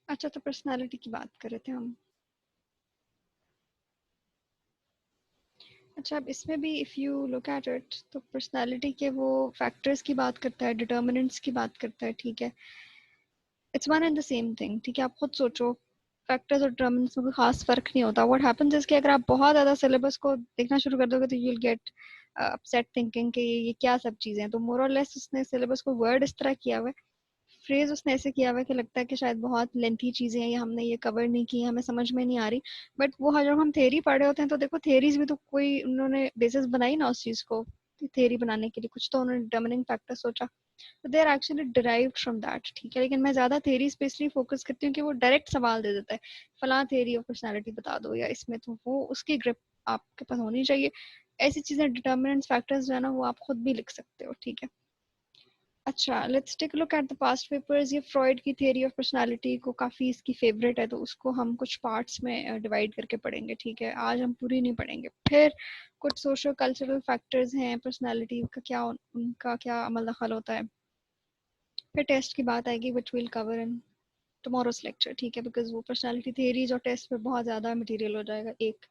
अच्छा, तो पर्सनालिटी की बात कर रहे थे हम। अच्छा, अब इसमें भी if you look at it, तो पर्सनालिटी के वो फैक्टर्स की बात करता है, डिटर्मिनेंट्स की बात करता है, ठीक है। It's one and the same thing, ठीक है। आप खुद सोचो, फैक्टर्स और डिटर्मिनेंट्स में कोई खास फर्क नहीं होता। व्हाट हैपेंस इज कि अगर आप बहुत ज़्यादा सिलेबस को देखना शुरू कर दोगे तो you will get upset thinking कि ये क्या सब चीज़ें हैं। तो मोर और लेस उसने सिलेबस को वर्ड इस तरह किया हुआ है, फ्रेज उसने ऐसे किया हुआ है कि लगता है कि शायद बहुत लेंथी चीजें हैं, ये हमने ये कवर नहीं की, हमें समझ में नहीं आ रही। बट वो जब हम थ्योरी पढ़ रहे होते हैं तो देखो, थ्योरीज भी तो कोई उन्होंने बेसिस बनाई ना उस चीज को, थ्योरी बनाने के लिए कुछ तो उन्होंने डिटरमिनिंग फैक्टर सोचा, तो they are actually derived from that, ठीक है। लेकिन मैं ज्यादा थ्योरीज पे इसलिए फोकस करती हूँ कि वो डायरेक्ट सवाल दे देता है, फलां थ्योरी ऑफ पर्सनैलिटी बता दो, या इसमें तो वो उसकी ग्रिप आपके पास होनी चाहिए। ऐसी चीजें डिटर्मिनेंट फैक्टर्स जो है ना, वो आप खुद भी लिख सकते हो, ठीक है। अच्छा, let's take a look at the past papers. ये फ्रॉइड की थ्योरी ऑफ पर्सनालिटी को काफ़ी इसकी फेवरेट है, तो उसको हम कुछ पार्ट्स में डिवाइड करके पढ़ेंगे, ठीक है। आज हम पूरी नहीं पढ़ेंगे। फिर कुछ सोशो कल्चरल फैक्टर्स हैं पर्सनालिटी का, क्या उनका क्या अमल दखल होता है। फिर टेस्ट की बात आएगी which will cover in tomorrow's lecture, ठीक है, बिकॉज वो पर्सनालिटी थ्योरीज और टेस्ट पे बहुत ज़्यादा मटेरियल हो जाएगा एक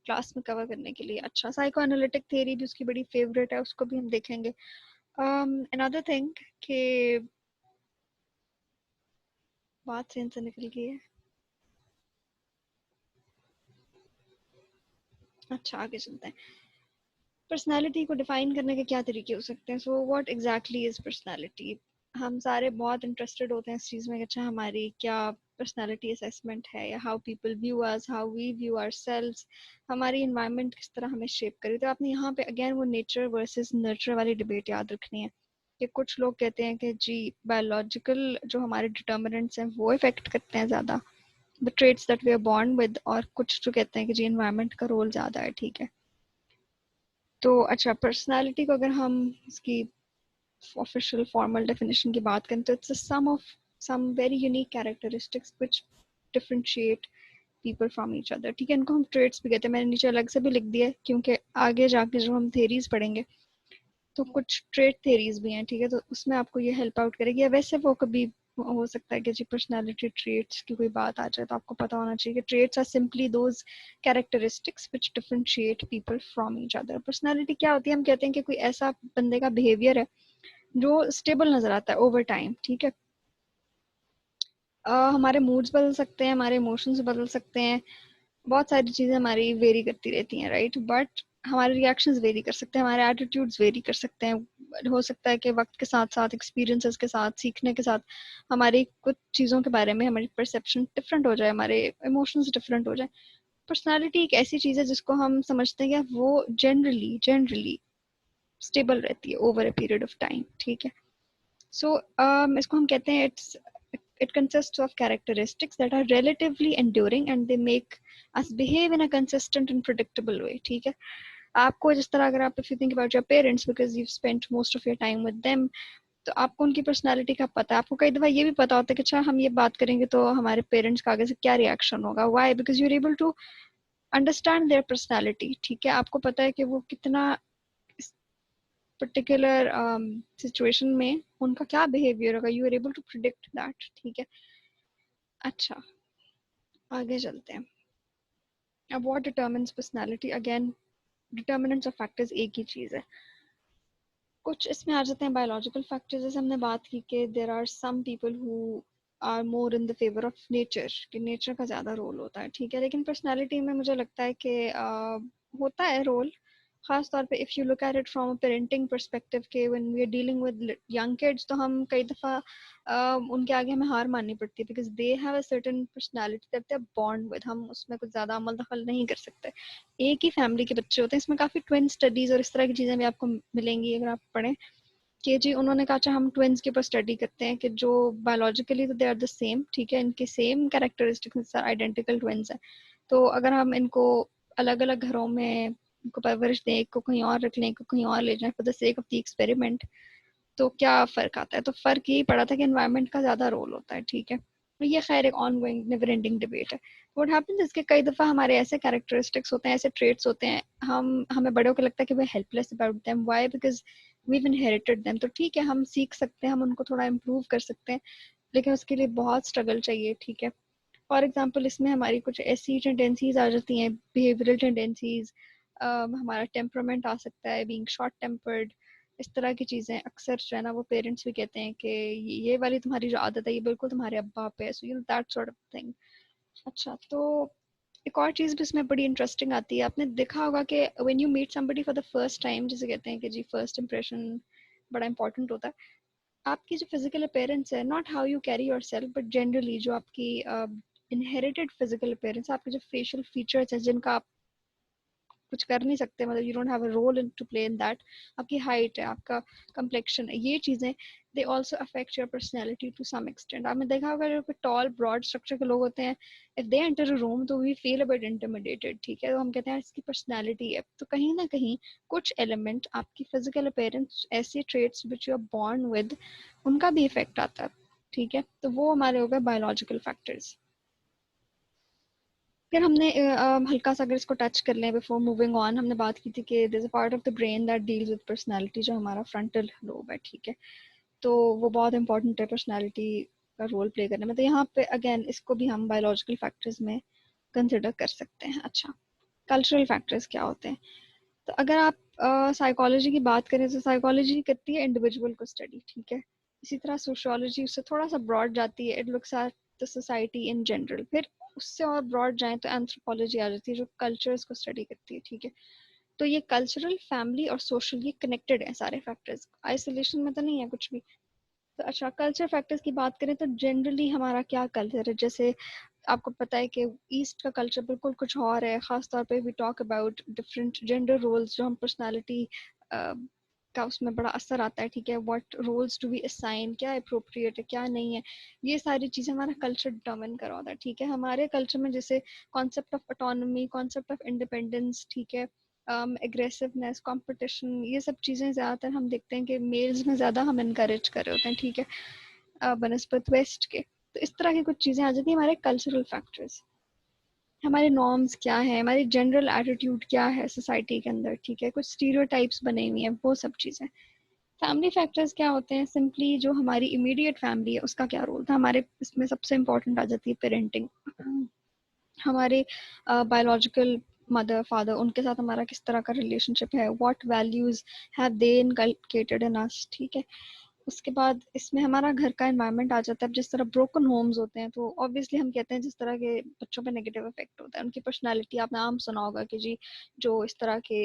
क्लास में कवर करने के लिए। अच्छा, साइको एनालिटिक थ्योरी भी उसकी बड़ी फेवरेट है, उसको भी हम देखेंगे। अनदर थिंग कि बात सेंस से निकल गई है। अच्छा, आगे चलते हैं। पर्सनालिटी को डिफाइन करने के क्या तरीके हो सकते हैं। So what exactly is personality. हम सारे बहुत इंटरेस्टेड होते हैं इस चीज़ में कि अच्छा हमारी क्या पर्सनालिटी असेसमेंट है, या how people view us, how we view ourselves, हमारी इन्वायरमेंट किस तरह हमें शेप करे। तो आपने यहाँ पे अगेन वो नेचर वर्सेस नर्चर वाली डिबेट याद रखनी है कि कुछ लोग कहते हैं कि जी बायोलॉजिकल जो हमारे डिटर्मिनेंट्स हैं वो इफेक्ट करते हैं ज़्यादा, the traits that we are born with, और कुछ जो कहते हैं कि जी इन्वायरमेंट का रोल ज़्यादा है, ठीक है। तो अच्छा, पर्सनालिटी को अगर हम इसकी ऑफिशियल फॉर्मल डेफिनेशन की बात करें तो it's a sum of some very unique characteristics which differentiate people from each other, ठीक है। इनको हम ट्रेट्स भी कहते हैं, मैंने नीचे अलग से भी लिख दिया है क्योंकि आगे जाके जो हम थेरीज पढ़ेंगे तो कुछ ट्रेट थेरीज भी हैं, ठीक है, तो उसमें आपको ये हेल्प आउट करेगी। या वैसे वो कभी हो सकता है कि जी पर्सनालिटी ट्रेट्स की कोई बात आ जाए तो आपको पता होना चाहिए कि traits are simply those characteristics which differentiate people from each other. Personality क्या होती है, हम कहते हैं कि कोई ऐसा बंदे का बिहेवियर है जो स्टेबल नजर आता है ओवर टाइम, ठीक है। हमारे मूड्स बदल सकते हैं, हमारे इमोशंस बदल सकते हैं, बहुत सारी चीज़ें हमारी वेरी करती रहती हैं, राइट। बट हमारे रिएक्शंस वेरी कर सकते हैं, हमारे एटीट्यूड्स वेरी कर सकते हैं। हो सकता है कि वक्त के साथ साथ, एक्सपीरियंसेस के साथ, सीखने के साथ हमारी कुछ चीज़ों के बारे में हमारी परसेप्शन डिफरेंट हो जाए, हमारे इमोशंस डिफरेंट हो जाए। पर्सनालिटी एक ऐसी चीज़ है जिसको हम समझते हैं कि वो जनरली जनरली स्टेबल रहती है over a period of time, ठीक है। सो इसको हम कहते हैं it consists of characteristics that are relatively enduring and they make us behave in a consistent and predictable way, ठीक है। आपको जिस तरह, अगर आप if you think about your parents because you've spent most of your time with them, तो आपको उनकी पर्सनालिटी का पता है। आपको कई दफ़ा ये भी पता होता है कि अच्छा हम ये बात करेंगे तो हमारे पेरेंट्स का आगे से क्या रिएक्शन होगा। Why? Because you are able to understand their personality, ठीक है। आपको पता है कि वो कितना पर्टिकुलर सिचुएशन में उनका क्या बिहेवियर होगा, you are able to predict that, ठीक है। अच्छा, आगे चलते हैं। अब what determines personality, again determinants और फैक्टर्स एक ही चीज़ है। कुछ इसमें आ जाते हैं बायोलॉजिकल फैक्टर्स, जैसे हमने बात की कि there are some people who are more in the favour of nature, कि नेचर का ज़्यादा रोल होता है, ठीक है। लेकिन पर्सनालिटी में मुझे लगता है कि होता है रोल, खास तौर पे if you look at it from a parenting perspective के when we are dealing with young kids, तो हम कई दफ़ा उनके आगे हमें हार माननी पड़ती है because they have a certain personality that they are born with, हम उसमें कुछ ज़्यादा अमल दखल नहीं कर सकते। एक ही फैमिली के बच्चे होते हैं, इसमें काफ़ी ट्विन स्टडीज़ और इस तरह की चीज़ें भी आपको मिलेंगी अगर आप पढ़ें कि जी उन्होंने कहा अच्छा हम ट्विन्स के ऊपर स्टडी करते हैं कि जो बायोलॉजिकली तो दे आर द सेम, ठीक है, इनके सेम कैरेक्टरिस्टिक्स आइडेंटिकल ट्विन्स हैं। तो अगर हम इनको अलग अलग घरों में इनको परवरिश दें, एक को कहीं और रख लें, एक को कहीं और ले जाएं for the sake of the experiment, तो क्या फ़र्क आता है। तो फ़र्क यही पड़ा था कि एनवायरनमेंट का ज़्यादा रोल होता है, ठीक है। तो ये खैर एक on going never ending debate है। व्हाट हैपेंस इसके कई दफ़ा हमारे ऐसे कैरेक्टरिस्टिक्स होते हैं, ऐसे ट्रेट्स होते हैं, हमें बड़े होकर लगता है कि वे helpless about them. Why? Because we've inherited them. तो ठीक है, हम सीख सकते हैं, हम उनको थोड़ा इम्प्रूव कर सकते हैं, लेकिन उसके लिए बहुत स्ट्रगल चाहिए, ठीक है। फॉर एग्जांपल इसमें हमारी कुछ ऐसी टेंडेंसीज आ जाती हैं, बिहेवियरल टेंडेंसीज, हमारा टेम्परामेंट आ सकता है, बीइंग शॉर्ट टेम्पर्ड, इस तरह की चीज़ें अक्सर जो है ना वो पेरेंट्स भी कहते हैं कि ये वाली तुम्हारी जो आदत है ये बिल्कुल तुम्हारे अब्बा पे है, so you know that sort of thing. अच्छा, तो एक और चीज़ भी इसमें बड़ी इंटरेस्टिंग आती है, आपने देखा होगा कि when you meet somebody for the first time, जिसे कहते हैं कि जी फर्स्ट इंप्रेशन बड़ा इंपॉर्टेंट होता है। आपकी जो फिजिकल अपीयरेंस है, not how you carry yourself but generally जो आपकी इनहेरिटेड फिजिकल अपीयरेंस, आपके जो फेशियल फीचर्स हैं जिनका आप कुछ कर नहीं सकते, मतलब you don't have a role in to play in that, आपकी हाइट है, आपका कम्प्लेक्शन है, ये चीज़ें they also affect your personality to some extent. आपने देखा होगा जो टॉल ब्रॉड स्ट्रक्चर के लोग होते हैं, if they enter a room तो we feel a bit intimidated, ठीक है, तो हम कहते हैं इसकी पर्सनैलिटी है। तो कहीं ना कहीं कुछ एलिमेंट आपकी फिजिकल अपीयरेंस, ऐसे traits which you are born with, उनका भी इफेक्ट आता है, ठीक है। तो वो हमारे हो गए बायोलॉजिकल फैक्टर्स। फिर हमने हल्का सा अगर इसको टच कर लें बिफोर मूविंग ऑन, हमने बात की थी कि there is a part of the brain that deals with personality, जो हमारा फ्रंटल लोब है, ठीक है। तो वो बहुत इंपॉर्टेंट है पर्सनालिटी का रोल प्ले करने में। तो यहाँ पे अगेन इसको भी हम बायोलॉजिकल फैक्टर्स में कंसिडर कर सकते हैं। अच्छा, कल्चरल फैक्टर्स क्या होते हैं? तो अगर आप साइकोलॉजी की बात करें तो साइकोलॉजी करती है इंडिविजुअल को स्टडी, ठीक है। इसी तरह सोशियोलॉजी उससे थोड़ा सा ब्रॉड जाती है, it looks at the society in general. फिर उससे और ब्रॉड जाए तो एंथ्रोपोलॉजी आ जाती है, जो कल्चर्स को स्टडी करती है, ठीक है। तो ये कल्चरल, फैमिली और सोशल, ये कनेक्टेड है सारे फैक्टर्स, आइसोलेशन में तो नहीं है कुछ भी। तो अच्छा, कल्चर फैक्टर्स की बात करें तो जनरली हमारा क्या कल्चर है, जैसे आपको पता है कि ईस्ट का कल्चर बिल्कुल कुछ और है, खास तौर पे we talk about different gender roles, जो हम पर्सनालिटी का उसमें बड़ा असर आता है, ठीक है। What roles do we assign, क्या अप्रोप्रिएट है क्या नहीं है, ये सारी चीज़ें हमारा कल्चर डिटर्मिन कर होता है, ठीक है। हमारे कल्चर में जैसे concept of autonomy, concept of independence, ठीक है, एग्रेसिवनेस, कंपटीशन, ये सब चीज़ें ज़्यादातर हम देखते हैं कि मेल्स में ज़्यादा हम इनकरेज कर रहे होते हैं, ठीक है, बनस्पत वेस्ट के। तो इस तरह की कुछ चीज़ें आ जाती हैं हमारे कल्चरल फैक्टर्स। हमारे नॉर्म्स क्या है, हमारी जनरल एटीट्यूड क्या है सोसाइटी के अंदर, ठीक है, कुछ स्टीरियोटाइप्स बने हुए हैं, वो सब चीज़ें। फैमिली फैक्टर्स क्या होते हैं? सिंपली जो हमारी इमीडिएट फैमिली है उसका क्या रोल था हमारे इसमें, सबसे इम्पोर्टेंट आ जाती है पेरेंटिंग। हमारे बायोलॉजिकल मदर फादर, उनके साथ हमारा किस तरह का रिलेशनशिप है, what values have they inculcated in us, ठीक है। उसके बाद इसमें हमारा घर का एनवायरनमेंट आ जाता है। जिस तरह ब्रोकन होम्स होते हैं तो ऑब्वियसली हम कहते हैं जिस तरह के बच्चों पे नेगेटिव इफेक्ट होता है, उनकी पर्सनालिटी, आपने आम सुना होगा कि जी जो इस तरह के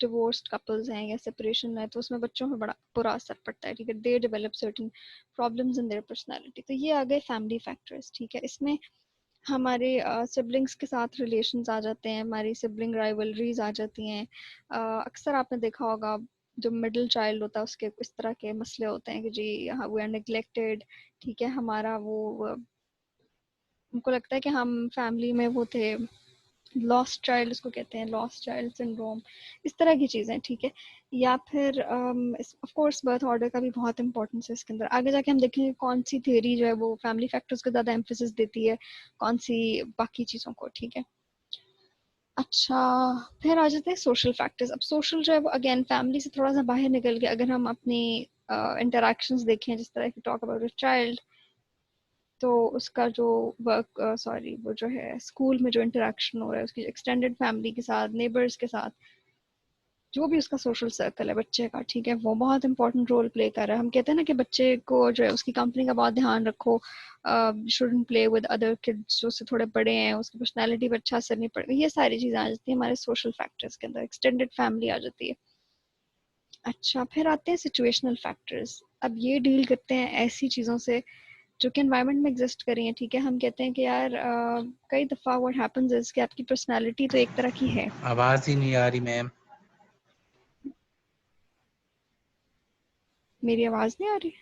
डिवोर्स्ड कपल्स हैं या सेपरेशन है तो उसमें बच्चों पे बड़ा बुरा असर पड़ता है, ठीक है। They develop certain problems in their personality. तो ये आ गए फैमिली फैक्टर्स, ठीक है। इसमें हमारे सिबलिंग्स के साथ रिलेशंस आ जाते हैं, हमारी सिबलिंग राइवलरीज आ जाती हैं। अक्सर आपने देखा होगा जो मिडिल चाइल्ड होता है उसके इस तरह के मसले होते हैं कि जी वी आर नेग्लेक्टेड, ठीक है। हमारा वो उनको लगता है कि हम फैमिली में वो थे, लॉस्ट चाइल्ड उसको कहते हैं, लॉस्ट चाइल्ड सिंड्रोम, इस तरह की चीज़ें, ठीक है। या फिर ऑफ कोर्स बर्थ ऑर्डर का भी बहुत इंपॉर्टेंस है इसके अंदर। आगे जाके हम देखेंगे कौन सी थ्योरी जो है वो फैमिली फैक्टर्स को ज़्यादा एम्फेसिस देती है, कौन सी बाकी चीज़ों को, ठीक है। अच्छा, फिर आ जाते हैं सोशल फैक्टर्स। अब सोशल जो है वो अगेन फैमिली से थोड़ा सा बाहर निकल के अगर हम अपनी इंटरेक्शंस देखें, जिस तरह की टॉक अबाउट अ चाइल्ड, तो उसका जो वर्क सॉरी वो जो है स्कूल में जो इंटरेक्शन हो रहा है उसकी एक्सटेंडेड फैमिली के साथ, नेबर्स के साथ, जो भी उसका सोशल सर्कल है बच्चे का, ठीक है, वो बहुत इंपॉर्टेंट रोल प्ले कर रहा है। हम कहते हैं ना कि बच्चे को जो है उसकी कंपनी का बहुत ध्यान रखो, shouldn't play with other kids जो उससे थोड़े बड़े हैं, उसकी पर्सनैलिटी पर अच्छा असर नहीं पड़ेगा। ये सारी चीज़ें आ जाती है हमारे सोशल फैक्टर्स के अंदर, एक्सटेंडेड फैमिली आ जाती है। अच्छा, फिर आते हैं सिचुएशनल फैक्टर्स। अब ये डील करते हैं ऐसी चीज़ों से जो कि एनवायरनमेंट में एग्जिस्ट कर रही है, ठीक है। हम कहते हैं कि यार कई दफ़ा व्हाट हैपेंस इज कि आपकी पर्सनालिटी तो एक तरह की है। आवाज ही नहीं आ रही मैम। मेरी आवाज़ नहीं आ रही?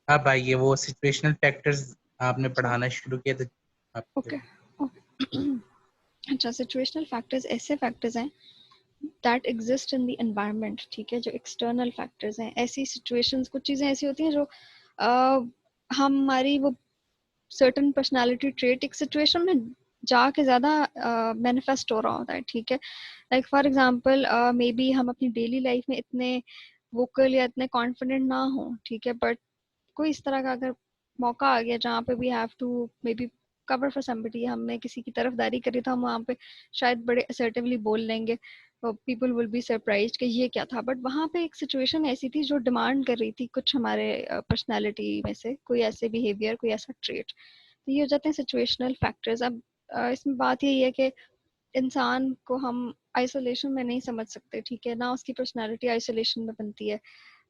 अब आइए, वो सिचुएशनल फैक्टर्स आपने अच्छा, पढ़ाना शुरू किया तो आप ओके ओके। अच्छा, सिचुएशनल फैक्टर्स ऐसे फैक्टर्स हैं that exist in the environment, ठीक है, जो एक्सटर्नल फैक्टर्स हैं। ऐसी सिचुएशंस, कुछ चीज़ें ऐसी होती हैं जो हमारी वो सर्टन पर्सनालिटी ट्रेट एक सिचुएशन में जाके ज़्यादा मैनिफेस्ट हो रहा होता है, ठीक है। Like for example may be हम अपनी डेली लाइफ में इतने वोकल या इतने कॉन्फिडेंट ना हो, ठीक है, बट कोई इस तरह का अगर मौका आ गया जहाँ पे we have to maybe cover for somebody, हमने किसी की तरफदारी करी तो हम वहाँ पे शायद बड़े असर्टिवली बोल लेंगे, पीपल विल बी सरप्राइज्ड कि ये क्या था। बट वहाँ पे एक सिचुएशन ऐसी थी जो डिमांड कर रही थी कुछ हमारे पर्सनैलिटी में से कोई ऐसे बिहेवियर, कोई ऐसा ट्रेट। तो ये हो जाते हैं सिचुएशनल फैक्टर्स। अब इसमें बात यही है कि इंसान को हम आइसोलेशन में नहीं समझ सकते, ठीक है ना, उसकी पर्सनालिटी आइसोलेशन में बनती है।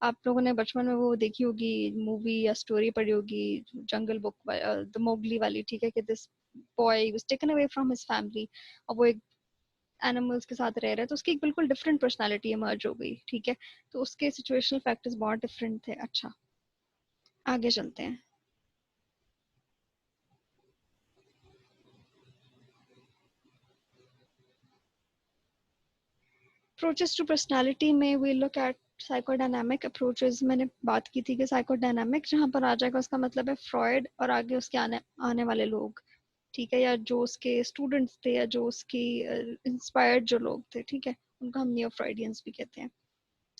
आप लोगों ने बचपन में वो देखी होगी मूवी या स्टोरी पढ़ी होगी, जंगल बुक, द मोगली वाली, ठीक है, कि this boy was taken away from his family और वो एक एनिमल्स के साथ रह रहा है, तो उसकी एक बिल्कुल डिफरेंट पर्सनालिटी इमर्ज हो गई, ठीक है। तो उसके सिचुएशनल फैक्टर्स बहुत डिफरेंट थे। अच्छा, आगे चलते हैं। अप्रोचेस टू पर्सनालिटी में we look at psychodynamic approaches. मैंने बात की थी कि साइकोडायनामिक जहाँ पर आ जाएगा उसका मतलब है फ्रॉयड और आगे उसके आने वाले लोग, ठीक है, या जो उसके स्टूडेंट्स थे या जो उसकी इंस्पायर्ड जो लोग थे, ठीक है, उनको हम नियो फ्रॉइडियंस भी कहते हैं।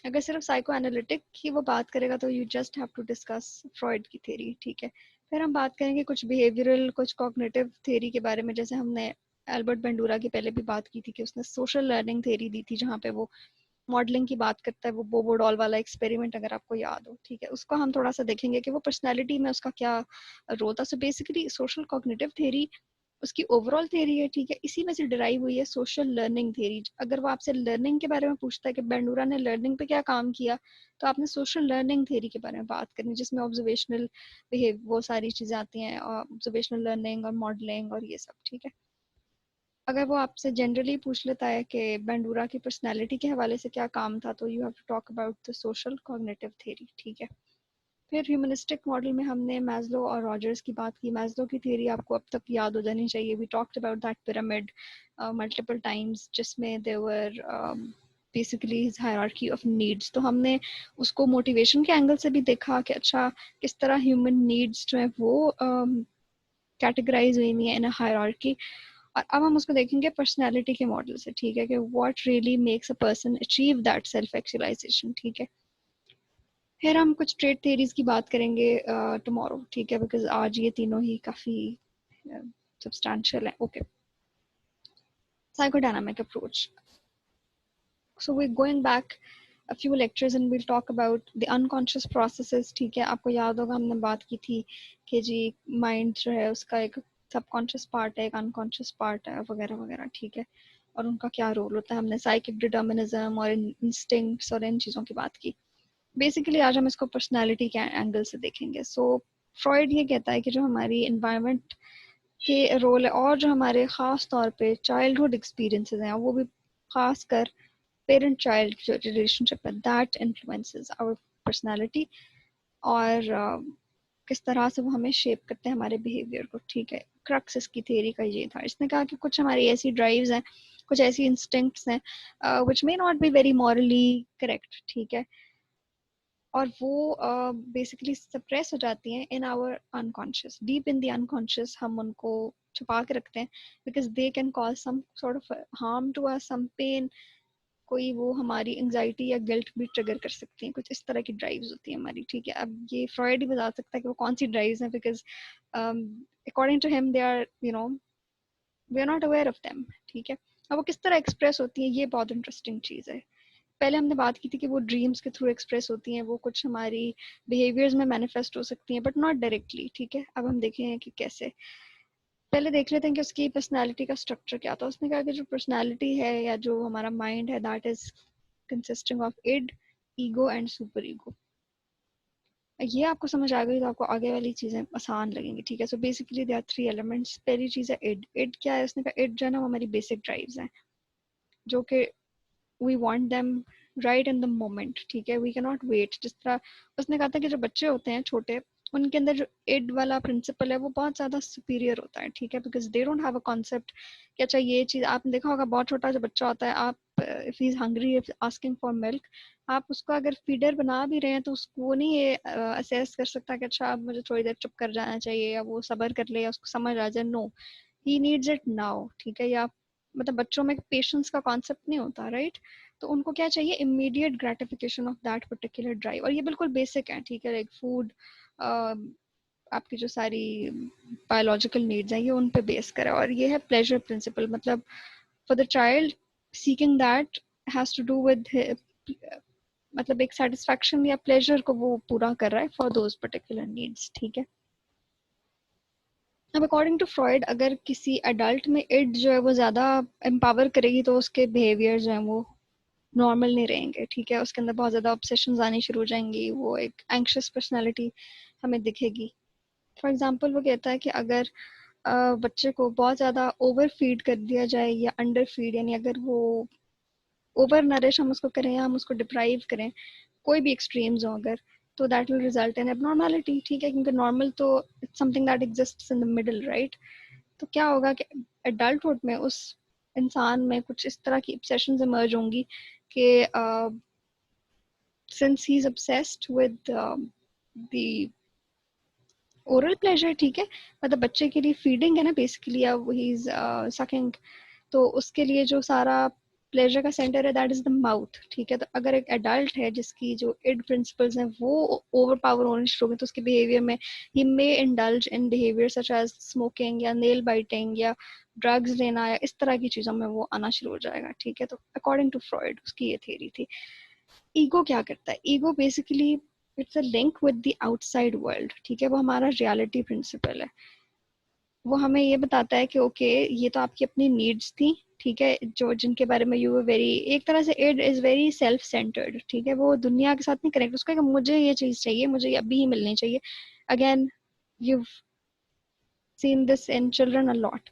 अगर सिर्फ साइको एनालिटिक की वो बात करेगा तो you just have to discuss Freud की थ्योरी, ठीक है। फिर हम बात करेंगे कुछ बिहेवियरल, कुछ कॉग्निटिव थ्योरी के बारे में, जैसे हमने एल्बर्ट बेंडूरा की पहले भी बात की थी कि उसने सोशल लर्निंग थ्योरी दी थी जहाँ पे वो मॉडलिंग की बात करता है, वो बोबो डॉल वाला एक्सपेरिमेंट अगर आपको याद हो, ठीक है, उसको हम थोड़ा सा देखेंगे कि वो पर्सनैलिटी में उसका क्या रोल था। So basically social cognitive theory उसकी ओवरऑल थ्योरी है, ठीक है, इसी में से डिराइव हुई है सोशल लर्निंग थ्योरी। अगर वो आपसे लर्निंग के बारे में पूछता है कि बेंडूरा ने लर्निंग पे क्या काम किया, तो आपने सोशल लर्निंग थ्योरी के बारे में बात करनी, जिसमें ऑब्जर्वेशनल बिहेव वो सारी चीजें आती हैं, ऑब्जर्वेशनल लर्निंग और मॉडलिंग और ये सब, ठीक है। अगर वो आपसे जनरली पूछ लेता है कि बेंडूरा की पर्सनैलिटी के हवाले से क्या काम था, तो you have to talk about the social cognitive theory, ठीक है। फिर ह्यूमनिस्टिक मॉडल में हमने मैस्लो और रॉजर्स की बात की। मैस्लो की थ्योरी आपको अब तक याद हो जानी चाहिए। We talked about that pyramid multiple times, जिसमें there were basically his hierarchy of needs. तो हमने उसको मोटिवेशन के एंगल से भी देखा कि अच्छा किस तरह ह्यूमन नीड्स जो है वो कैटेगराइज हुई है इन अ हायरार्की। और अब हम उसको देखेंगे पर्सनैलिटी के मॉडल से, ठीक है, कि what really makes a person achieve that self actualization, ठीक है। फिर हम कुछ ट्रेड थ्योरीज की बात करेंगे टुमारो, ठीक है, बिकॉज आज ये तीनों ही काफी सब्सटैंशियल है। Okay, psychodynamic approach. So we're going back a few lectures and we'll talk about the unconscious processes, ठीक है। आपको याद होगा हमने बात की थी कि जी माइंड जो है उसका एक सबकॉन्शियस पार्ट है, एक अनकॉन्शियस पार्ट है वगैरह वगैरह, ठीक है, और उनका क्या रोल होता है। हमने साइकिक डिटर्मिनिज्म और इंस्टिंक्ट्स और इन चीज़ों की बात की। बेसिकली आज हम इसको पर्सनालिटी के एंगल से देखेंगे। सो फ्रॉइड ये कहता है कि जो हमारी एनवायरनमेंट के रोल है और जो हमारे ख़ास तौर पे चाइल्डहुड एक्सपीरियंसेस हैं, वो भी खास कर पेरेंट चाइल्ड जो रिलेशनशिप है, दैट इन्फ्लुएंसेस आवर पर्सनालिटी, और किस तरह से वो हमें शेप करते हैं हमारे बिहेवियर को, ठीक है। क्रक्स इसकी थ्योरी का ये था। इसने कहा कि कुछ हमारी ऐसी ड्राइव्स हैं, कुछ ऐसी इंस्टिंक्ट्स हैं which may not be very morally correct, ठीक है, और वो बेसिकली सप्रेस हो जाती हैं in our unconscious, deep in the unconscious. हम उनको छुपा के रखते हैं because they can cause some sort of harm to us, some pain, कोई वो हमारी एंजाइटी या गिल्ट भी ट्रिगर कर सकती हैं। कुछ इस तरह की ड्राइव्स होती है हमारी, ठीक है। अब ये फ्रॉइड ही बता सकता है कि वो कौन सी ड्राइव्स हैं, because according to him they are we are not aware of them, ठीक है। अब वो किस तरह एक्सप्रेस होती है, ये बहुत इंटरेस्टिंग चीज़ है। पहले हमने बात की थी कि वो ड्रीम्स के थ्रू एक्सप्रेस होती हैं, वो कुछ हमारी बिहेवियर्स में मैनिफेस्ट हो सकती हैं, बट नॉट डायरेक्टली, ठीक है। अब हम देखें कि कैसे। पहले देख लेते हैं कि उसकी पर्सनालिटी का स्ट्रक्चर क्या था। उसने कहा कि जो पर्सनालिटी है या जो हमारा माइंड है, that is consisting of id, ego and super ego. ये आपको समझ आ गई तो आपको आगे वाली चीजें आसान लगेंगी, ठीक है। So basically there are three elements. पहली चीज है इड। इड क्या है? उसने कहा इड जो है ना वो हमारी बेसिक ड्राइव्स हैं, जो कि we want them right in the moment, ठीक है, वी कैन नॉट वेट। जिस तरह उसने कहा था कि जो बच्चे होते हैं छोटे, उनके अंदर जो इड वाला प्रिंसिपल है वो बहुत ज्यादा सुपीरियर होता है, ठीक है, because they don't have a concept कि अच्छा ये चीज। आपने देखा होगा बहुत छोटा जो बच्चा होता है, आप if he is hungry, if asking for milk, आप उसको अगर फीडर बना भी रहे हैं तो उसको वो नहीं ये असेस कर सकता कि अच्छा अब मुझे थोड़ी देर चुप कर जाना चाहिए या वो सब्र कर ले या उसको समझ आ जाए। No, he needs it now, ठीक है। या मतलब बच्चों में पेशेंस का कॉन्सेप्ट नहीं होता, राइट। तो उनको क्या चाहिए, immediate gratification of that particular drive. और ये बिल्कुल बेसिक है, ठीक है, लाइक फूड, आपकी जो सारी बायोलॉजिकल नीड्स हैं ये उन पे बेस करा। और ये है प्लेजर प्रिंसिपल, मतलब for the child seeking that has to do with, मतलब एक सेटिस्फैक्शन या प्लेजर को वो पूरा कर रहा है फॉर दोज पर्टिकुलर नीड्स, ठीक है। अब अकॉर्डिंग टू फ्रॉइड, अगर किसी एडल्ट में इड जो है वो ज़्यादा एम्पावर करेगी तो उसके बिहेवियर जो हैं वो नॉर्मल नहीं रहेंगे, ठीक है। उसके अंदर बहुत ज़्यादा ऑब्सेशंस आनी शुरू हो जाएंगी, वो एक एंग्शियस पर्सनैलिटी हमें दिखेगी। फॉर एग्जाम्पल वो कहता है कि अगर बच्चे को बहुत ज़्यादा ओवर फीड कर दिया जाए या अंडर फीड, यानी अगर वो ओवर नरिश हम उसको करें या हम उसको डिप्राइव करें, कोई भी एक्सट्रीम्स हो अगर, तो that will result in abnormality, ठीक है, क्योंकि नॉर्मल तो it's something that exists in the middle, right. तो क्या होगा कि एडल्टहुड में उस इंसान में कुछ इस तरह की ऑब्सेशंस इमर्ज होंगी कि since he is obsessed with the oral pleasure, ठीक है, मतलब बच्चे के लिए फीडिंग है ना बेसिकली, अब ही इज सकिंग, तो उसके लिए जो सारा प्लेजर का सेंटर है दैट इज द माउथ, ठीक है। तो अगर एक एडल्ट है जिसकी जो इड प्रिंसिपल्स हैं वो ओवर पावर होने शुरू हो गए, तो उसके बिहेवियर में ही may indulge in behaviour such as smoking या नेल बाइटिंग या ड्रग्स लेना या इस तरह की चीज़ों में वो आना शुरू हो जाएगा, ठीक है। तो अकॉर्डिंग टू फ्रॉइड उसकी ये थ्योरी थी। ईगो क्या करता है, ego basically it's a link with the outside world, ठीक है, वो हमारा रियलिटी प्रिंसिपल है। वो हमें ये बताता है कि ओके ये तो आपकी अपनी नीड्स थी, ठीक है, जो जिनके बारे में यू वेरी, एक तरह से it is very self centred, ठीक है, वो दुनिया के साथ नहीं कनेक्ट, उसका कि मुझे ये चीज चाहिए, मुझे ये अभी ही मिलनी चाहिए। Again you seen this in children a lot.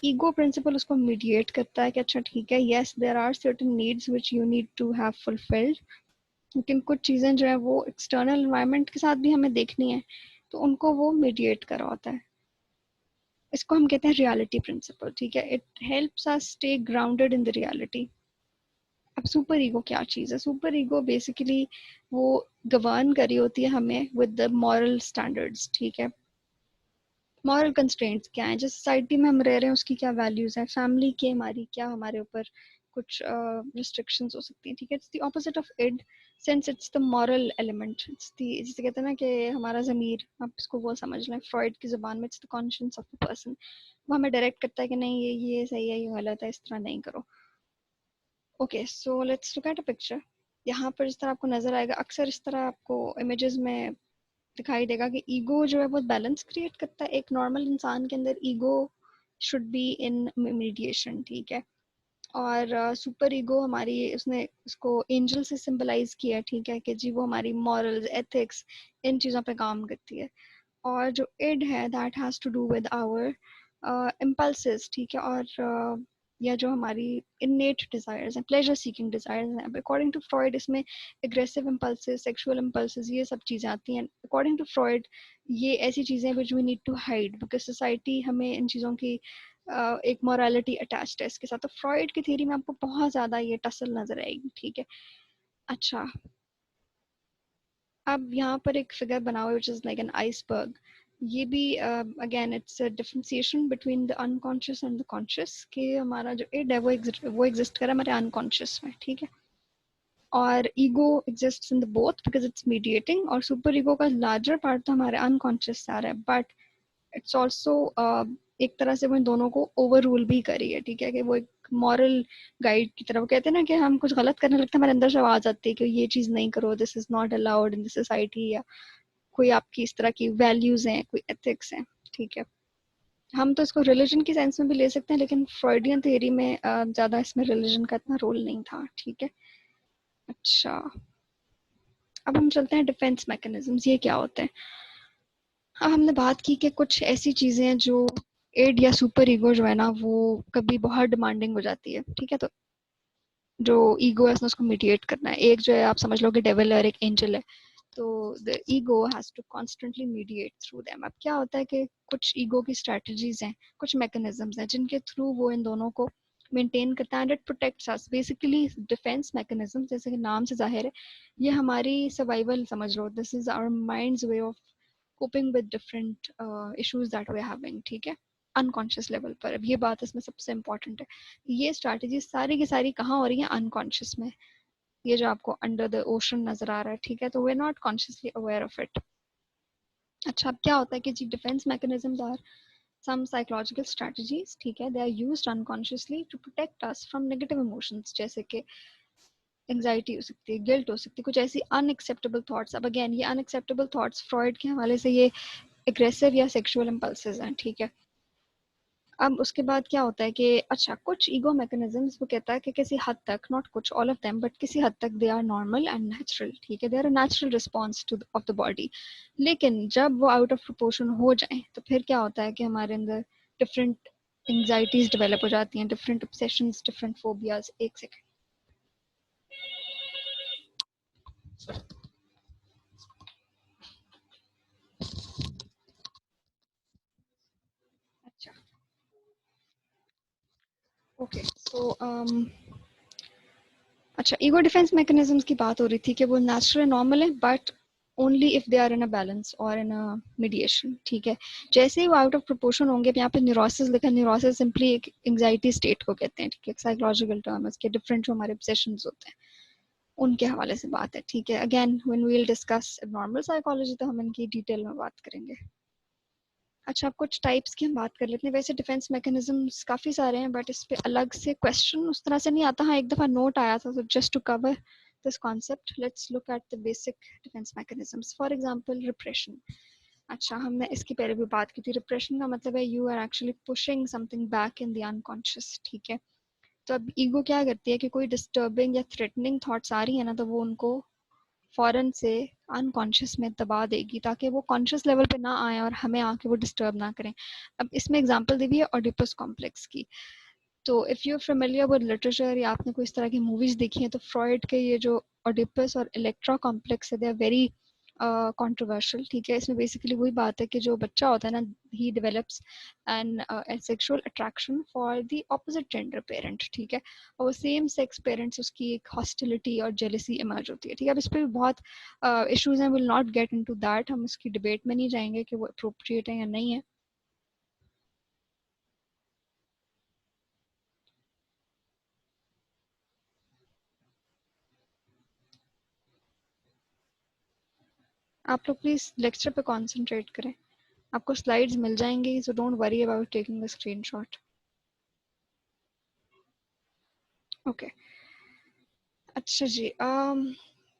Ego principle उसको मीडिएट करता है कि अच्छा ठीक है, yes there are certain needs which you need to have fulfilled, लेकिन कुछ चीजें जो है वो एक्सटर्नल एनवायरनमेंट के साथ भी हमें देखनी है, तो उनको वो मीडिएट करा होता है। इसको हम कहते हैं रियलिटी प्रिंसिपल, ठीक है, it helps us stay grounded in the reality. अब सुपर ईगो क्या चीज़ है, सुपर ईगो बेसिकली वो गवर्न करी होती है हमें विद द मॉरल स्टैंडर्ड्स, ठीक है। मॉरल कंस्ट्रेंट्स क्या है, जिस सोसाइटी में हम रह रहे हैं उसकी क्या वैल्यूज हैं, फैमिली की हमारी क्या हमारे ऊपर कुछ रिस्ट्रिक्शंस हो सकती हैं, ठीक है। It's the opposite of id, since it's the moral element, it's the, जिसे कहते हैं ना कि हमारा ज़मीर, आप इसको वो समझ लें फ्रॉइड की ज़ुबान में, it's the conscience of the person. वो हमें डायरेक्ट करता है कि नहीं ये सही है, ये गलत है, इस तरह नहीं करो। Okay so let's look at a picture. यहाँ पर जिस तरह आपको नजर आएगा, अक्सर इस तरह आपको इमेजेस में दिखाई देगा कि ईगो जो है वो बैलेंस क्रिएट करता है। एक नॉर्मल इंसान के अंदर ego should be in mediation, ठीक है। और सुपर ईगो हमारी, उसने उसको एंजल से सिंबलाइज किया है, ठीक है, कि जी वो हमारी मॉरल्स एथिक्स इन चीज़ों पे काम करती है। और जो इड है that has to do with our impulses, ठीक है, और या जो हमारी इन्नेट डिज़ायर्स हैं, प्लेजर सीकिंग डिज़ायर्स हैं। अकॉर्डिंग टू फ्रॉइड इसमें एग्रेसिव इम्पल्सेस, सेक्सुअल इम्पल्सेस, ये सब चीज़ें आती हैं। अकॉर्डिंग टू फ्रॉइड ये ऐसी चीज़ें हैं which we need to hide, because society हमें इन चीज़ों की एक मॉरलिटी अटैच्ड है इसके साथ। तो फ्रॉइड की थ्योरी में आपको बहुत ज़्यादा ये टसल नजर आएगी, ठीक है। अच्छा, अब यहाँ पर एक फिगर बना हुआ है which is like an iceberg. ये भी again it's a differentiation between the unconscious and the conscious, कि हमारा जो इड है वो एग्जिस्ट कर रहा है हमारे अनकॉन्शियस में, ठीक है। और ego exists in the both because it's mediating, और सुपर ईगो का लार्जर पार्ट तो हमारे अनकॉन्शियस से आ रहा है, बट इट्स ऑल्सो एक तरह से वो इन दोनों को ओवर रूल भी करी है, ठीक है, कि वो एक मॉरल गाइड की तरह। वो कहते हैं ना कि हम कुछ गलत करने लगते हैं, हमारे अंदर से आवाज आती है कि ये चीज नहीं करो, this is not allowed in the society, या कोई आपकी इस तरह की वैल्यूज हैं, कोई एथिक्स हैं, ठीक है। हम तो इसको रिलीजन की सेंस में भी ले सकते हैं, लेकिन फ्रॉइडियन थ्योरी में ज्यादा इसमें रिलीजन का इतना रोल नहीं था, ठीक है। अच्छा, अब हम चलते हैं डिफेंस मैकेनिज्म्स, ये क्या होते हैं। अब हमने बात की कि कुछ ऐसी चीजें हैं जो एड या सुपर ईगो जो है ना वो कभी बहुत डिमांडिंग हो जाती है, ठीक है। तो जो ईगो है उसको मीडिएट करना है, एक जो है आप समझ लो कि डेविल है और एक एंजल है, तो the ego has to constantly mediate through them. अब क्या होता है कि कुछ ईगो की स्ट्रेटजीज हैं, कुछ मैकेनिज्म्स हैं जिनके थ्रू वो इन दोनों को मेंटेन करता है, and it protects us basically. Defence mechanism जैसे कि नाम से जाहिर है, ये हमारी सर्वाइवल समझ लो, this is our mind's way of coping with different issues that we're having, ठीक है। अनकॉन्शियस लेवल पर। अब ये बात इसमें सबसे इम्पोर्टेंट है, ये स्ट्रैटेजी सारी की सारी कहाँ हो रही है, अनकॉन्शियस में। ये जो आपको अंडर द ओशन नजर आ रहा है, ठीक है, तो we are not consciously aware of it. अच्छा, अब क्या होता है कि जी defence mechanisms are some psychological strategies, ठीक है, they are used unconsciously to protect us from negative emotions, जैसे कि एंजाइटी हो सकती है, गिल्ट हो सकती है, कुछ ऐसी अनएक्सेप्टेबल थॉट्स। अब अगेन ये अनएक्सेप्टेबल थॉट्स फ्रॉइड के हवाले से ये एग्रेसिव या सेक्सुअल इम्पल्सेस हैं, ठीक है। अब उसके बाद क्या होता है कि अच्छा, कुछ ईगो मैकेनिज्म्स वो कहता है कि किसी हद तक, नॉट कुछ, ऑल ऑफ देम, बट किसी हद तक they are normal and natural, ठीक है, they are a natural response to of the body. लेकिन जब वो आउट ऑफ प्रोपोर्शन हो जाए तो फिर क्या होता है कि हमारे अंदर डिफरेंट एंग्जाइटीज डेवलप हो जाती हैं, डिफरेंट ऑब्सेशंस, डिफरेंट फोबियाज। एक सेकेंड। अच्छा, ओके, सो अच्छा, ईगो डिफेंस मैकेनिज्म्स की बात हो रही थी कि वो नेचुरल नॉर्मल है, but only if they are in a balance और इन अ मीडिएशन, ठीक है। जैसे ही वो आउट ऑफ प्रोपोर्शन होंगे, यहाँ पे न्यूरोसिस लिखा, न्यूरोसिस सिंपली एक एंजाइटी स्टेट को कहते हैं, ठीक है, साइकोलॉजिकल टर्म है, उसके डिफरेंट जो हमारे ऑब्सेशंस होते हैं उनके हवाले से बात है, ठीक है। Again when we will discuss normal psychology तो हम इनकी डिटेल में बात करेंगे। अच्छा, आप कुछ टाइप्स की हम बात कर लेते हैं। वैसे डिफेंस मैकेनिज्म्स काफ़ी सारे हैं, बट इस पे अलग से क्वेश्चन उस तरह से नहीं आता। हाँ, एक दफ़ा नोट आया था, तो just to cover this concept let's look at the basic defence mechanisms. For example repression. अच्छा, हमने इसकी पहले भी बात की थी। रिप्रेशन का मतलब है you are actually pushing something back in the unconscious, ठीक है। तो अब ईगो क्या करती है कि कोई डिस्टर्बिंग या थ्रेटनिंग थॉट्स आ रही है ना, तो वो उनको फौरन से अनकॉन्शियस में दबा देगी, ताकि वो कॉन्शियस लेवल पे ना आए और हमें आके वो डिस्टर्ब ना करें। अब इसमें एग्जांपल दी हुई है ओडिपस कॉम्प्लेक्स की। तो if you familiar with literature या आपने कोई इस तरह की मूवीज देखी हैं, तो फ्रॉइड के ये जो ओडिपस और इलेक्ट्रा कॉम्प्लेक्स है, दे आर वेरी कंट्रोवर्शियल, ठीक है। इसमें बेसिकली वही बात है कि जो बच्चा होता है ना, he develops an sexual attraction for the opposite gender parent, ठीक है। और वो सेम सेक्स पेरेंट्स, उसकी एक हॉस्टिलिटी और जेलसी इमर्ज होती है, ठीक है। अब इस पर बहुत इश्यूज हैं, will not get into that, हम इसकी डिबेट में नहीं जाएंगे कि वो अप्रोप्रिएट है या नहीं है। आप लोग प्लीज लेक्चर पे कॉन्सेंट्रेट करें, आपको स्लाइड्स मिल जाएंगी, so don't worry about taking the screenshot. Okay, अच्छा जी,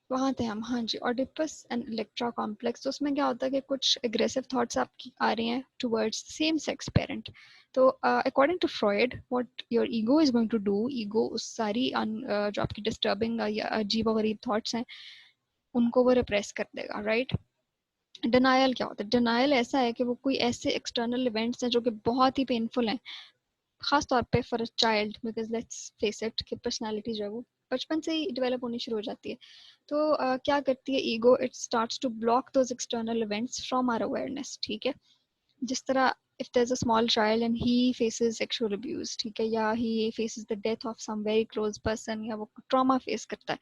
वहाँ थे हम, हाँ जी, ओडिपस एंड इलेक्ट्रा कॉम्प्लेक्स। तो उसमें क्या होता है कि कुछ एग्रेसिव थॉट्स आपकी आ रही हैं टुवर्ड्स सेम सेक्स पेरेंट। तो according to Freud, what your ego is going to do, ego उस सारी जो आपकी डिस्टर्बिंग या अजीब व गरीब थॉट्स हैं उनको वो रिप्रेस कर देगा, राइट। डिनायल क्या होता है, डिनायल ऐसा है कि वो कोई ऐसे एक्सटर्नल इवेंट्स हैं जो कि बहुत ही पेनफुल हैं, खास तौर पे for a child, because let's face it कि पर्सनालिटी जो है वो बचपन से ही डेवलप होनी शुरू हो जाती है। तो क्या करती है ego, it starts to block those external events from our awareness, ठीक है। जिस तरह if there's a small child and he faces sexual abuse, ठीक है, या he faces the death of some very close person, या वो trauma face करता है,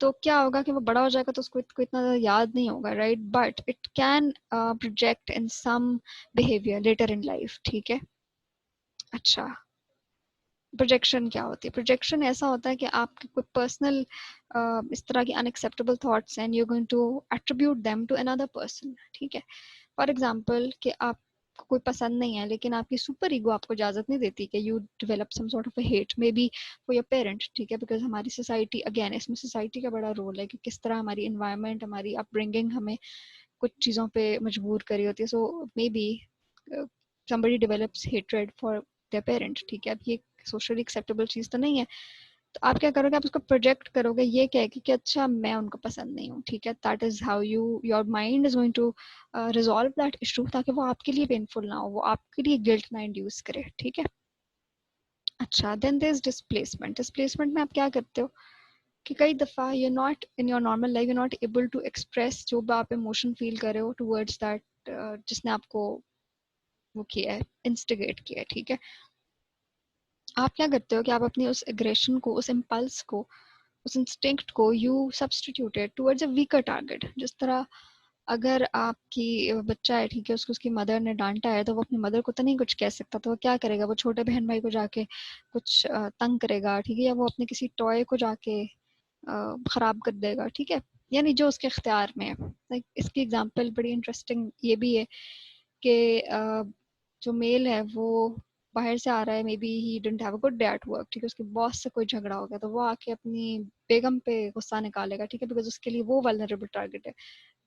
तो क्या होगा कि वो बड़ा हो जाएगा तो उसको इतना याद नहीं होगा, right, but it can project in some behaviour later in life, ठीक है। अच्छा, प्रोजेक्शन क्या होती है, प्रोजेक्शन ऐसा होता है कि आपके कोई पर्सनल इस तरह की unacceptable thoughts and you going to attribute them to another person, ठीक है। फॉर एग्जांपल कि आप कोई पसंद नहीं है, लेकिन आपकी सुपर ईगो आपको इजाजत नहीं देती कि you develop some sort of a hate maybe for your parent, ठीक है, बिकॉज हमारी सोसाइटी, अगेन इसमें सोसाइटी का बड़ा रोल है कि किस तरह हमारी इन्वायरमेंट, हमारी अपब्रिंगिंग हमें कुछ चीज़ों पे मजबूर करी होती है। So maybe somebody develops hatred for their parent, ठीक है। अब ये सोशली एक्सेप्टेबल चीज़ तो नहीं है, तो आप क्या करोगे, आप उसको प्रोजेक्ट करोगे ये कह के कि अच्छा मैं उनको पसंद नहीं हूँ, ठीक है। That is how you, your mind is going to resolve that issue, ताकि वो आपके लिए पेनफुल ना हो, वो आपके लिए गिल्ट ना इंड्यूस करे, ठीक है। अच्छा, then there is displacement. Displacement में आप क्या करते हो कि कई दफ़ा you not in your normal life, you not able to express जो भी आप इमोशन फील कर रहे हो टुवर्ड्स दैट जिसने आपको वो किया है, इंस्टिगेट किया है, ठीक है। आप क्या करते हो कि आप अपनी उस एग्रेशन को, उस इम्पल्स को, उस इंस्टिंक्ट को you substituted towards a weaker target. जिस तरह अगर आपकी बच्चा है, ठीक है, उसको उसकी मदर ने डांटा है, तो वो अपनी मदर को तो नहीं कुछ कह सकता, तो वो क्या करेगा, वो छोटे बहन भाई को जाके कुछ तंग करेगा, ठीक है, या वो अपने किसी टॉय को जाके खराब कर देगा, ठीक है, यानी जो उसके इख्तियार में है। लाइक इसकी एग्जांपल बड़ी इंटरेस्टिंग ये भी है कि जो मेल है वो बाहर से आ रहा है, may be he didn't have a good day at work, ठीक है, उसके बॉस से कोई झगड़ा हो गया, तो वो आके अपनी बेगम पे गुस्सा निकालेगा, ठीक है, बिकॉज उसके लिए वो वल्नरेबल टारगेट है।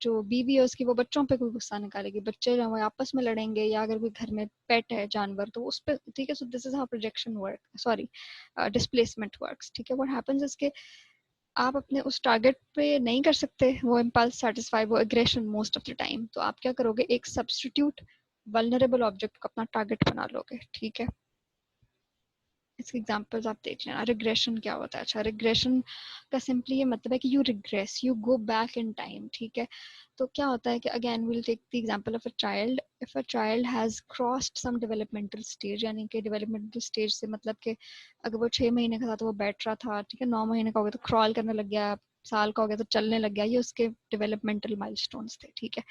जो बीवी है उसकी, वो बच्चों पे कोई गुस्सा निकालेगी, बच्चे जो है आपस में लड़ेंगे, या अगर कोई घर में पेट है जानवर तो उस पे, ठीक है। सो this is how projection work, sorry displacement works, ठीक है। व्हाट हैपेंस इज के आप अपने उस टारगेट पे नहीं कर सकते वो इम्पल्स सेटिस्फाई, वो aggression most of the time, तो आप क्या करोगे, एक सब्स्टिट्यूट वल्नरेबल ऑब्जेक्ट को अपना टारगेट बना लोगे, ठीक है। इसके एग्जांपल्स आप देख लेना। रिग्रेशन क्या होता है? अच्छा, रिग्रेशन का सिंपली ये मतलब है कि you regress, you go back in time, ठीक है। तो क्या होता है कि again will take the example of a child, if a child has crossed some developmental stage, यानी कि डेवलपमेंटल स्टेज से मतलब कि अगर वो 6 महीने का था तो वो बैठ रहा था, ठीक है, 9 महीने का हो गया तो क्रॉल करने लग गया, साल का हो गया तो चलने लग गया, ये उसके डेवलपमेंटल माइलस्टोन्स थे, ठीक है।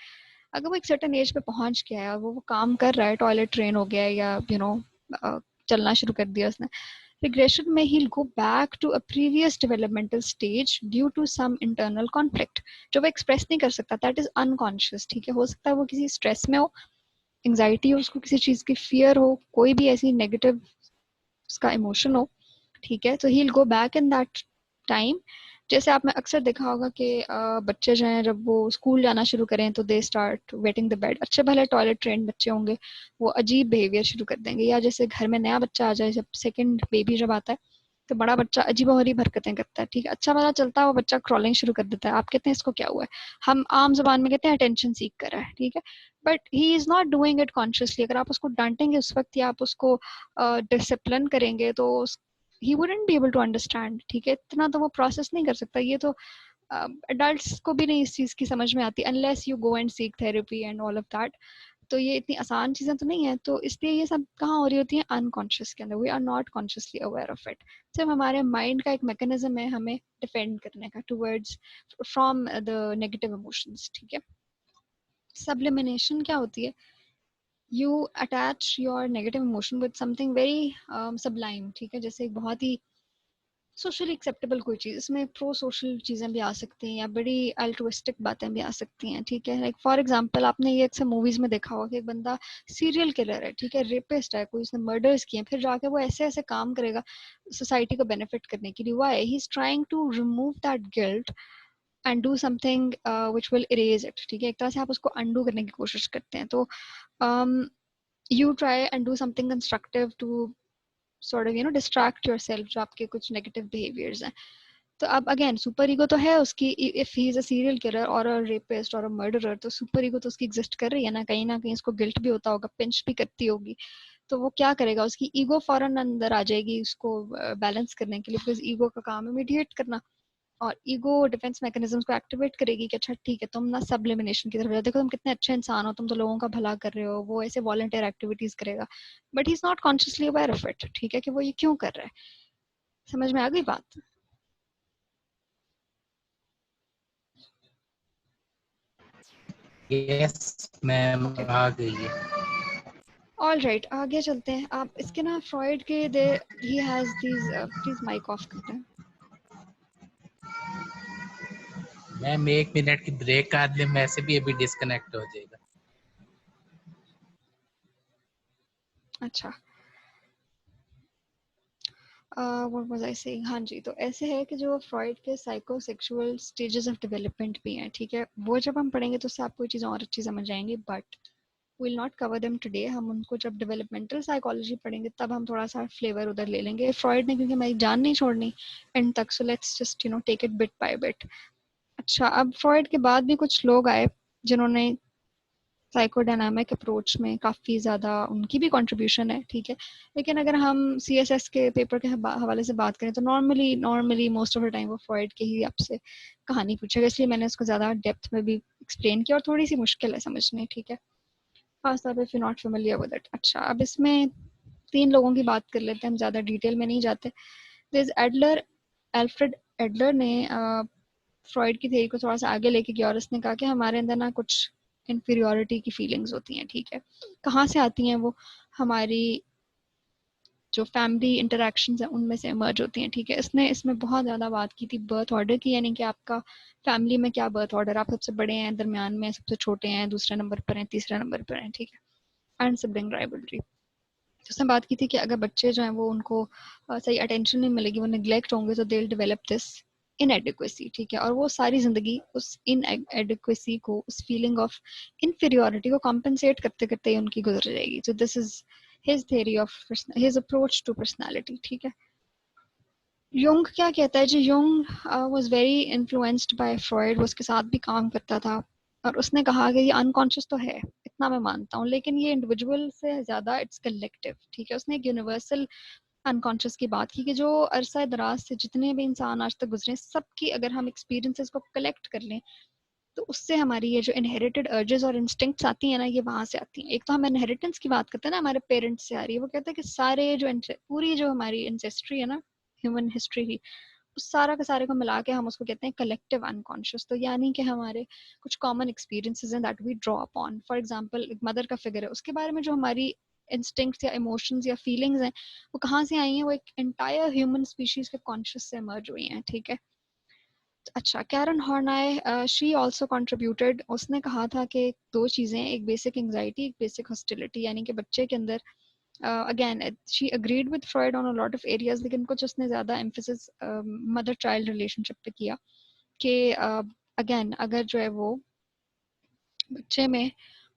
अगर वो एक सर्टेन एज पे पहुंच गया है और वो काम कर रहा है, टॉयलेट ट्रेन हो गया है, या चलना शुरू कर दिया उसने, regression में he'll go back to a previous developmental stage due to some internal conflict जो वो express नहीं कर सकता, that is unconscious, ठीक है। हो सकता है वो किसी stress में हो, anxiety हो, उसको किसी चीज की fear हो, कोई भी ऐसी negative उसका emotion हो, ठीक है। तो he'll go back in that time। जैसे आपने अक्सर देखा होगा कि बच्चे जो हैं जब वो स्कूल जाना शुरू करें तो they start waiting the bed, अच्छे भले टॉयलेट ट्रेंड बच्चे होंगे, वो अजीब बिहेवियर शुरू कर देंगे। या जैसे घर में नया बच्चा आ जाए, जब सेकंड बेबी जब आता है, तो बड़ा बच्चा अजीबोगरीब हरकतें करता है, ठीक है, अच्छा वाला चलता है, वो बच्चा क्रॉलिंग शुरू कर देता है, आप कहते हैं इसको क्या हुआ है, हम आम जबान में कहते हैं अटेंशन सीख कर रहा है, ठीक है, but he is not doing it consciously. अगर आप उसको डांटेंगे उस वक्त या आप उसको डिसिप्लिन करेंगे तो he wouldn't be able to understand, ठीक है, इतना तो वो प्रोसेस नहीं कर सकता। ये तो अडल्ट्स को भी नहीं इस चीज की समझ में आती, unless you go and seek therapy and all of that. तो ये इतनी आसान चीजें तो नहीं है, तो इसलिए ये सब कहाँ हो रही होती है, अनकॉन्शियस के अंदर, we are not consciously aware of it. सिर्फ हमारे माइंड का एक मैकेनिज्म है हमें डिफेंड करने का towards from the negative emotions, ठीक है। सब्लिमिनेशन क्या होती है? You attach your negative emotion with something very Sublime, ठीक है, जैसे एक बहुत ही सोशली एक्सेप्टेबल कोई चीज, इसमें प्रो सोशल चीजें भी आ सकती हैं या बड़ी अल्ट्रुइस्टिक बातें भी आ सकती हैं, ठीक है। लाइक फॉर एग्जांपल आपने ये अक्सर मूवीज में देखा होगा कि एक बंदा सीरियल किलर है, ठीक है, रेपिस्ट है, कोई उसने मर्डर्स किए, फिर जाके वो ऐसे ऐसे काम करेगा सोसाइटी को बेनिफिट करने के लिए, why he is trying to remove that guilt and do something which will erase it, ठीक है, एक तरह से आप उसको अंडू करने की कोशिश करते हैं। तो you try and do something constructive to sort of distract yourself जो आपके कुछ नेगेटिव बिहेवियर्स हैं। तो अब अगेन सुपर ईगो तो है उसकी, if he is a serial killer और अ रेपिस्ट और अ मर्डरर, तो सुपर ईगो तो उसकी एग्जिस्ट कर रही है ना कहीं उसको गिल्ट भी होता होगा, पिंच भी करती होगी। तो वो क्या करेगा, उसकी ईगो फौरन अंदर आ जाएगी उसको बैलेंस करने के लिए, बिकॉज ईगो का काम है मीडिएट करना, और ईगो डिफेंस मैकेनिज्म्स को एक्टिवेट करेगी कि अच्छा ठीक है, तुम ना सब लिमिनेशन की तरफ जाओ, देखो तुम कितने अच्छे इंसान हो, तुम तो लोगों का भला कर रहे हो, वो ऐसे वॉलंटियर एक्टिविटीज करेगा, but he is not consciously aware of it, ठीक है, कि वो ये क्यों कर रहा है। समझ में आ गई बात? यस मैम, ओके, आ गई है। ऑल राइट, आगे चलते हैं। आप इसके ना फ्रॉइड के दे he has these, please mike off करते हैं। मैम 1 मिनट की ब्रेक का ले, मैसे भी अभी डिस्कनेक्ट हो जाएगा। अच्छा, व्हाट वाज आई सेइंग, हाँ जी, तो ऐसे है कि जो फ्रॉइड के साइकोसेक्सुअल स्टेजेस ऑफ डेवलपमेंट भी हैं, ठीक है, वो जब हम पढ़ेंगे तो उससे आपको चीज़ें और अच्छी समझ आएंगी, but will not cover them today. हम उनको जब डेवलपमेंटल साइकोलॉजी पढ़ेंगे तब हम थोड़ा सा फ्लेवर उधर ले लेंगे फ्रॉइड ने, क्योंकि मैं जान नहीं छोड़नी एंड तक, so let's just take it bit by bit. अच्छा, अब फ्रॉइड के बाद भी कुछ लोग आए जिन्होंने साइकोडायनामिक अप्रोच में काफ़ी ज़्यादा, उनकी भी कंट्रीब्यूशन है, ठीक है। लेकिन अगर हम सीएसएस के पेपर के हवाले से बात करें तो normally most of the time वो फ्रॉइड की ही आपसे कहानी पूछेगा, इसलिए मैंने उसको ज़्यादा डेप्थ में भी एक्सप्लेन किया और थोड़ी सी मुश्किल है समझने, ठीक है, खासतौर पे if you not familiar with it. अच्छा, अब इसमें 3 लोगों की बात कर लेते हैं, हम ज़्यादा डिटेल में नहीं जाते। दिस एडलर, एल्फ्रेड एडलर ने फ्रॉइड की थ्योरी को थोड़ा सा आगे लेके गया और उसने कहा कि हमारे अंदर ना कुछ इन्फीरियोरिटी की फीलिंग्स होती हैं, ठीक है। कहाँ से आती हैं वो? हमारी जो फैमिली इंटरेक्शंस हैं उनमें से इमर्ज होती हैं, ठीक है। इसने इसमें बहुत ज़्यादा बात की थी बर्थ ऑर्डर की, यानी कि आपका फैमिली में क्या बर्थ ऑर्डर, आप सबसे बड़े हैं, दरमियान में, सबसे छोटे हैं, दूसरे नंबर पर हैं, तीसरे नंबर पर हैं, ठीक है। And sibling rivalry. उसने बात की थी कि अगर बच्चे जो हैं वो उनको सही अटेंशन नहीं मिलेगी, वो निग्लेक्ट होंगे, तो they will develop this inadequacy, ठीक है। और वो सारी जिंदगी उस इनएडिक्वेसी को, उस फीलिंग ऑफ इनफीरियोरिटी को कॉम्पनसेट करते करते ही उनकी गुजर जाएगी। So this is his theory of his approach to personality, ठीक है। युंग क्या कहता है जी? Jung was very influenced by Freud, वो उसके साथ भी काम करता था, और उसने कहा कि ये अनकॉन्शियस तो है, इतना मैं मानता हूँ, लेकिन ये इंडिविजुअल से ज्यादा इट्स कलेक्टिव, ठीक है। उसने एक यूनिवर्सल अनकॉन्शियस की बात की कि जो अरसा दराज से जितने भी इंसान आज तक गुजरे, सबकी अगर हम एक्सपीरियंसेस को कलेक्ट कर लें, तो उससे हमारी ये जो इनहेरिटेड अर्जेस और इंस्टिंक्ट्स आती हैं ना, ये वहां से आती हैं। एक तो हम इनहेरिटेंस की बात करते हैं ना, हमारे पेरेंट्स से आ रही है। वो कहते हैं कि सारे जो पूरी जो हमारी एंसेस्ट्री है ना, ह्यूमन हिस्ट्री ही, उस सारा का सारे को मिला के हम उसको कहते हैं कलेक्टिव अनकॉन्शियस। तो यानी कि हमारे कुछ कॉमन एक्सपीरियंसेस हैं that we draw upon. For example, एक मदर का फिगर है, उसके बारे में जो हमारी इंस्टिंक्ट्स या इमोशंस या फीलिंग्स हैं, वो कहाँ से आई हैं? वो एक एंटायर ह्यूमन स्पीशीज के कॉन्शियस से इमर्ज हुई हैं, ठीक है। अच्छा, कैरन हॉर्नाय, शी आल्सो कंट्रीब्यूटेड। उसने कहा था कि दो चीज़ें, एक बेसिक एंजाइटी, एक बेसिक हॉस्टिलिटी, यानी कि बच्चे के अंदर, again she agreed with Freud on a lot of areas, लेकिन कुछ उसने ज़्यादा एम्फेसिस मदर चाइल्ड रिलेशनशिप पे किया कि अगेन अगर जो है वो बच्चे में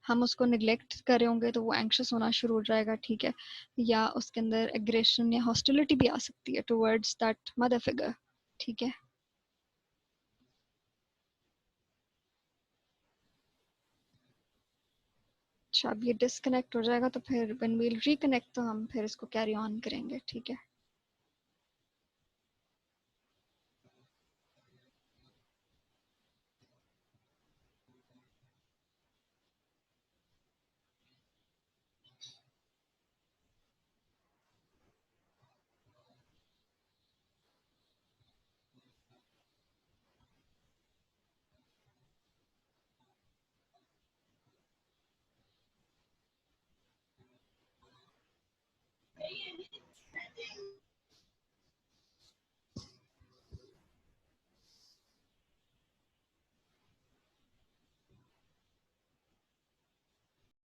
हम उसको निग्लेक्ट कर रहे होंगे तो वो एंक्शस होना शुरू हो जाएगा, ठीक है, या उसके अंदर एग्रेशन या हॉस्टिलिटी भी आ सकती है टुवर्ड्स दैट मदर फिगर, ठीक है। अच्छा, अब ये डिस्कनेक्ट हो जाएगा, तो फिर व्हेन वील रिकनेक्ट तो हम फिर इसको कैरी ऑन करेंगे, ठीक है।